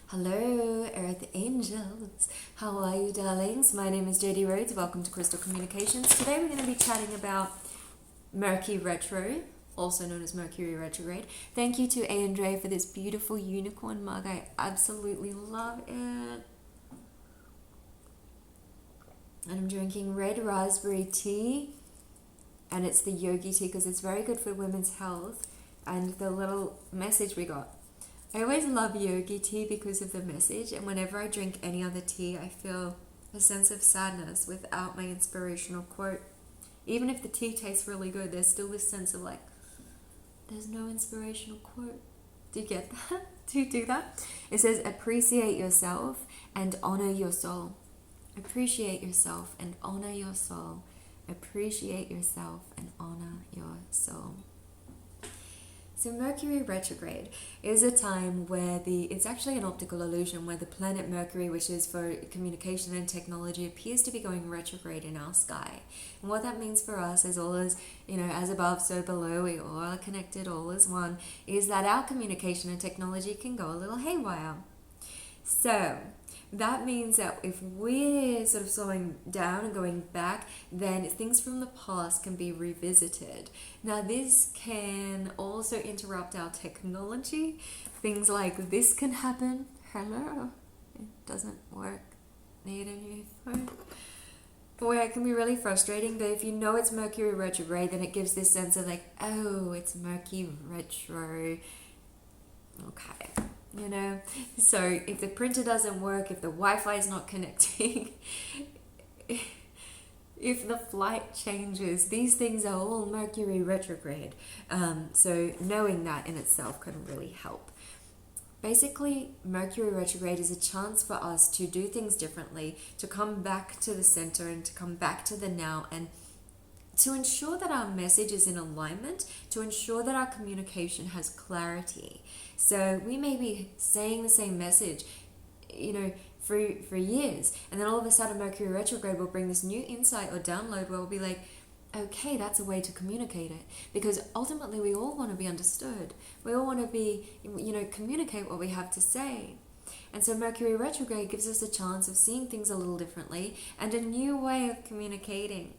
Hello, Earth Angels. How are you, darlings? My name is JD Rhodes. Welcome to Crystal Communications. Today we're going to be chatting about Mercury Retro, also known as Mercury Retrograde. Thank you to Andre for this beautiful unicorn mug. I absolutely love it. And I'm drinking red raspberry tea, and it's the yogi tea because it's very good for women's health. And the little message we got. I always love yogi tea because of the message, and whenever I drink any other tea, I feel a sense of sadness without my inspirational quote. Even if the tea tastes really good, there's still this sense of like, there's no inspirational quote. Do you get that? Do you do that? It says, appreciate yourself and honor your soul. Appreciate yourself and honor your soul. Appreciate yourself and honor your soul. So Mercury retrograde is a time where it's actually an optical illusion where the planet Mercury, which is for communication and technology, appears to be going retrograde in our sky. And what that means for us is all is, as above, so below, we all are connected, all is one, is that our communication and technology can go a little haywire. So that means that if we're sort of slowing down and going back, then things from the past can be revisited. Now, this can also interrupt our technology. Things like this can happen. Hello, it doesn't work. Need a new phone. Where it can be really frustrating, but if you know it's Mercury retrograde, then it gives this sense of like, oh, it's Mercury retro. Okay. So if the printer doesn't work, if the Wi-Fi is not connecting, if the flight changes, these things are all Mercury retrograde. So knowing that in itself can really help. Basically, Mercury retrograde is a chance for us to do things differently, to come back to the center and to come back to the now, and to ensure that our message is in alignment, to ensure that our communication has clarity. So we may be saying the same message, for years, and then all of a sudden Mercury retrograde will bring this new insight or download where we'll be like, okay, that's a way to communicate it. Because ultimately we all want to be understood. We all want to be, communicate what we have to say. And so Mercury retrograde gives us a chance of seeing things a little differently and a new way of communicating.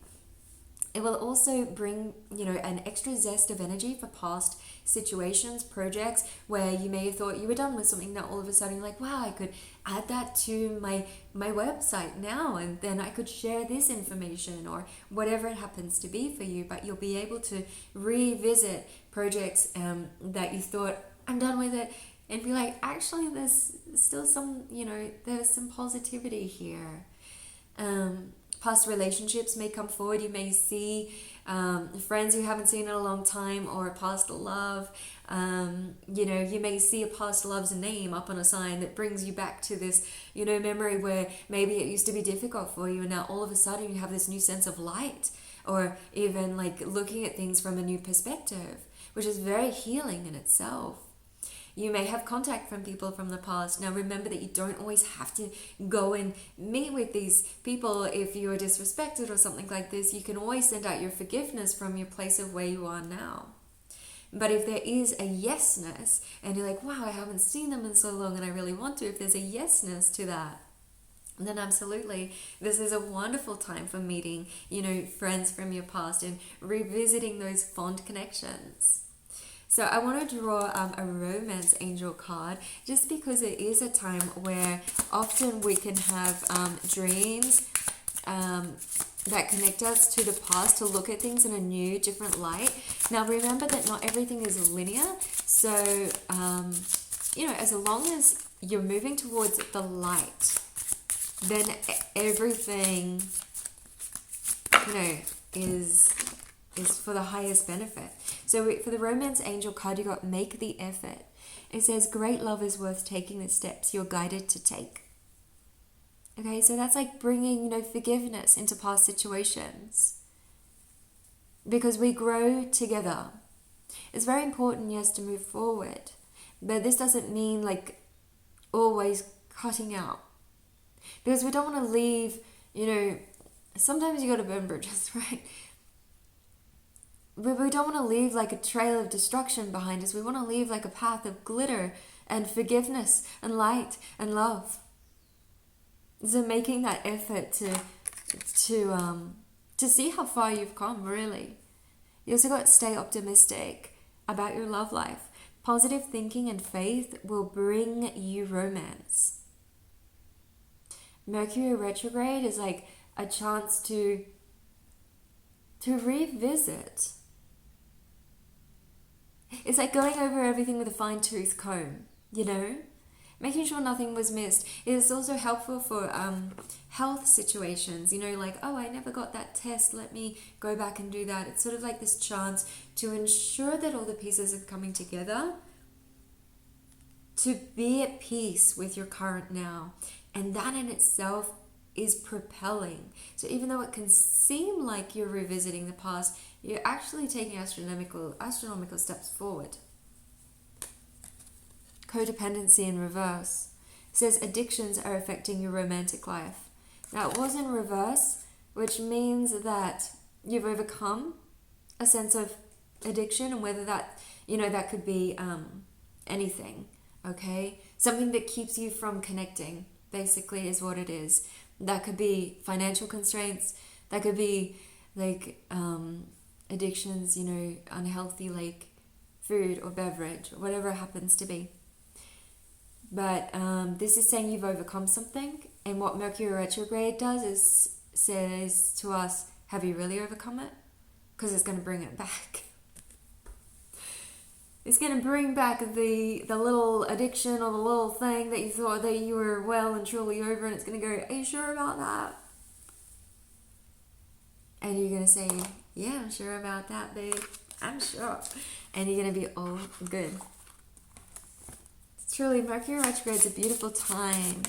It will also bring, an extra zest of energy for past situations, projects where you may have thought you were done with something. Now all of a sudden you're like, wow, I could add that to my website now, and then I could share this information or whatever it happens to be for you. But you'll be able to revisit projects that you thought, I'm done with it, and be like, actually, there's still some, there's some positivity here. Past relationships may come forward. You may see friends you haven't seen in a long time, or a past love. You may see a past love's name up on a sign that brings you back to this, memory where maybe it used to be difficult for you, and now all of a sudden you have this new sense of light, or even like looking at things from a new perspective, which is very healing in itself. You may have contact from people from the past. Now remember that you don't always have to go and meet with these people if you are disrespected or something like this. You can always send out your forgiveness from your place of where you are now. But if there is a yesness, and you're like, wow, I haven't seen them in so long and I really want to, if there's a yesness to that, then absolutely, this is a wonderful time for meeting, friends from your past and revisiting those fond connections. So I want to draw a romance angel card, just because it is a time where often we can have dreams that connect us to the past, to look at things in a new, different light. Now remember that not everything is linear. So, as long as you're moving towards the light, then everything, is for the highest benefit. So for the romance angel card, you got make the effort. It says great love is worth taking the steps you're guided to take. Okay, so that's like bringing, forgiveness into past situations, because we grow together. It's very important, yes, to move forward, but this doesn't mean like always cutting out, because we don't want to leave, sometimes you got to burn bridges, right? But we don't want to leave like a trail of destruction behind us. We want to leave like a path of glitter and forgiveness and light and love. So making that effort to see how far you've come, really. You also got to stay optimistic about your love life. Positive thinking and faith will bring you romance. Mercury retrograde is like a chance to revisit. It's like going over everything with a fine-tooth comb, you know? Making sure nothing was missed. It is also helpful for health situations, you know, like, oh, I never got that test, let me go back and do that. It's sort of like this chance to ensure that all the pieces are coming together to be at peace with your current now. And that in itself is propelling. So even though it can seem like you're revisiting the past, you're actually taking astronomical steps forward. Codependency in reverse. It says addictions are affecting your romantic life. Now it was in reverse, which means that you've overcome a sense of addiction, and whether that, you know, that could be anything, okay? Something that keeps you from connecting, basically, is what it is. That could be financial constraints, that could be like addictions, you know, unhealthy, like food or beverage or whatever it happens to be. But this is saying you've overcome something, and what Mercury retrograde does is says to us, have you really overcome it? Because it's going to bring it back. It's going to bring back the little addiction or the little thing that you thought that you were well and truly over, and it's going to go, are you sure about that? And you're going to say, yeah, I'm sure about that, babe. I'm sure. And you're going to be all good. Truly, Mercury retrograde is a beautiful time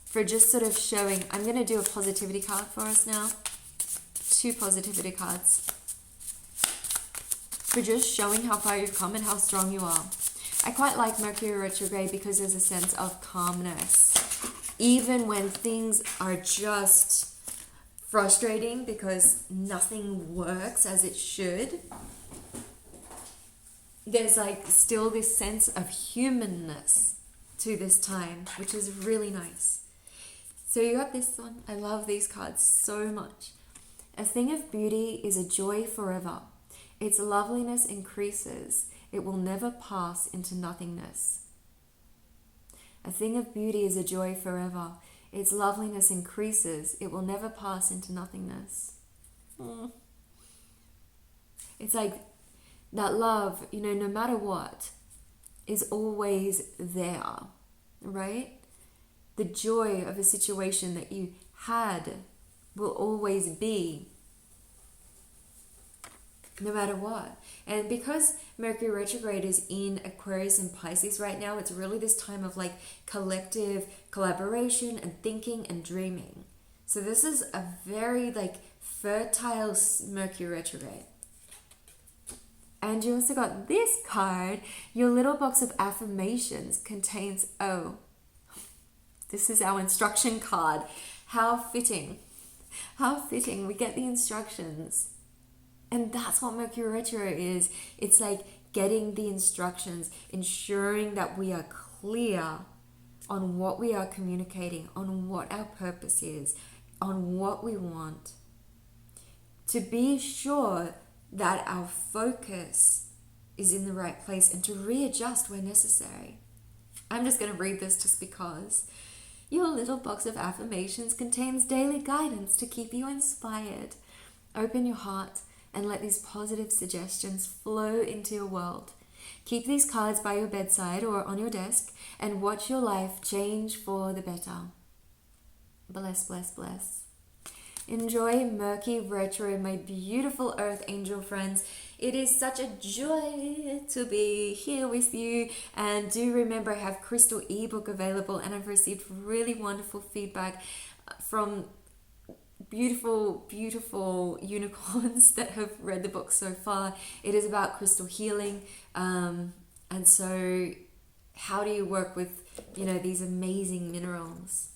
for just sort of showing. I'm going to do a positivity card for us now. 2 positivity cards. For just showing how far you've come and how strong you are. I quite like Mercury retrograde because there's a sense of calmness. Even when things are just frustrating because nothing works as it should, there's like still this sense of humanness to this time, which is really nice. So you got this one. I love these cards so much. A thing of beauty is a joy forever. Its loveliness increases. It will never pass into nothingness. A thing of beauty is a joy forever. Its loveliness increases. It will never pass into nothingness. It's like that love, you know, no matter what, is always there, right? The joy of a situation that you had will always be, no matter what. And because Mercury retrograde is in Aquarius and Pisces right now, it's really this time of like collective collaboration and thinking and dreaming. So this is a very like fertile Mercury retrograde. And you also got this card. Your little box of affirmations contains, this is our instruction card. How fitting. How fitting. We get the instructions. And that's what Mercury retrograde is. It's like getting the instructions, ensuring that we are clear on what we are communicating, on what our purpose is, on what we want. To be sure that our focus is in the right place and to readjust where necessary. I'm just going to read this just because. Your little box of affirmations contains daily guidance to keep you inspired. Open your heart and let these positive suggestions flow into your world. Keep these cards by your bedside or on your desk and watch your life change for the better. Bless, bless, bless. Enjoy Mercury Retro, my beautiful Earth Angel friends. It is such a joy to be here with you. And do remember, I have Crystal ebook available, and I've received really wonderful feedback from beautiful, beautiful unicorns that have read the book so far. It is about crystal healing. And so how do you work with, you know, these amazing minerals?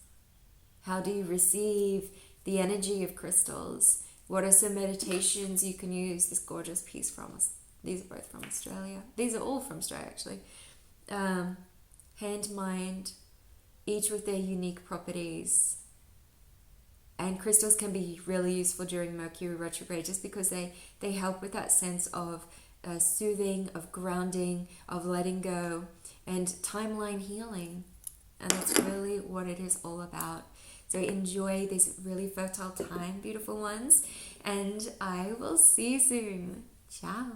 How do you receive the energy of crystals? What are some meditations you can use? This gorgeous piece from us. These are both from Australia. These are all from Australia, actually. hand, mind, each with their unique properties. And crystals can be really useful during Mercury retrograde just because they help with that sense of soothing, of grounding, of letting go, and timeline healing. And that's really what it is all about. So enjoy this really fertile time, beautiful ones, and I will see you soon. Ciao.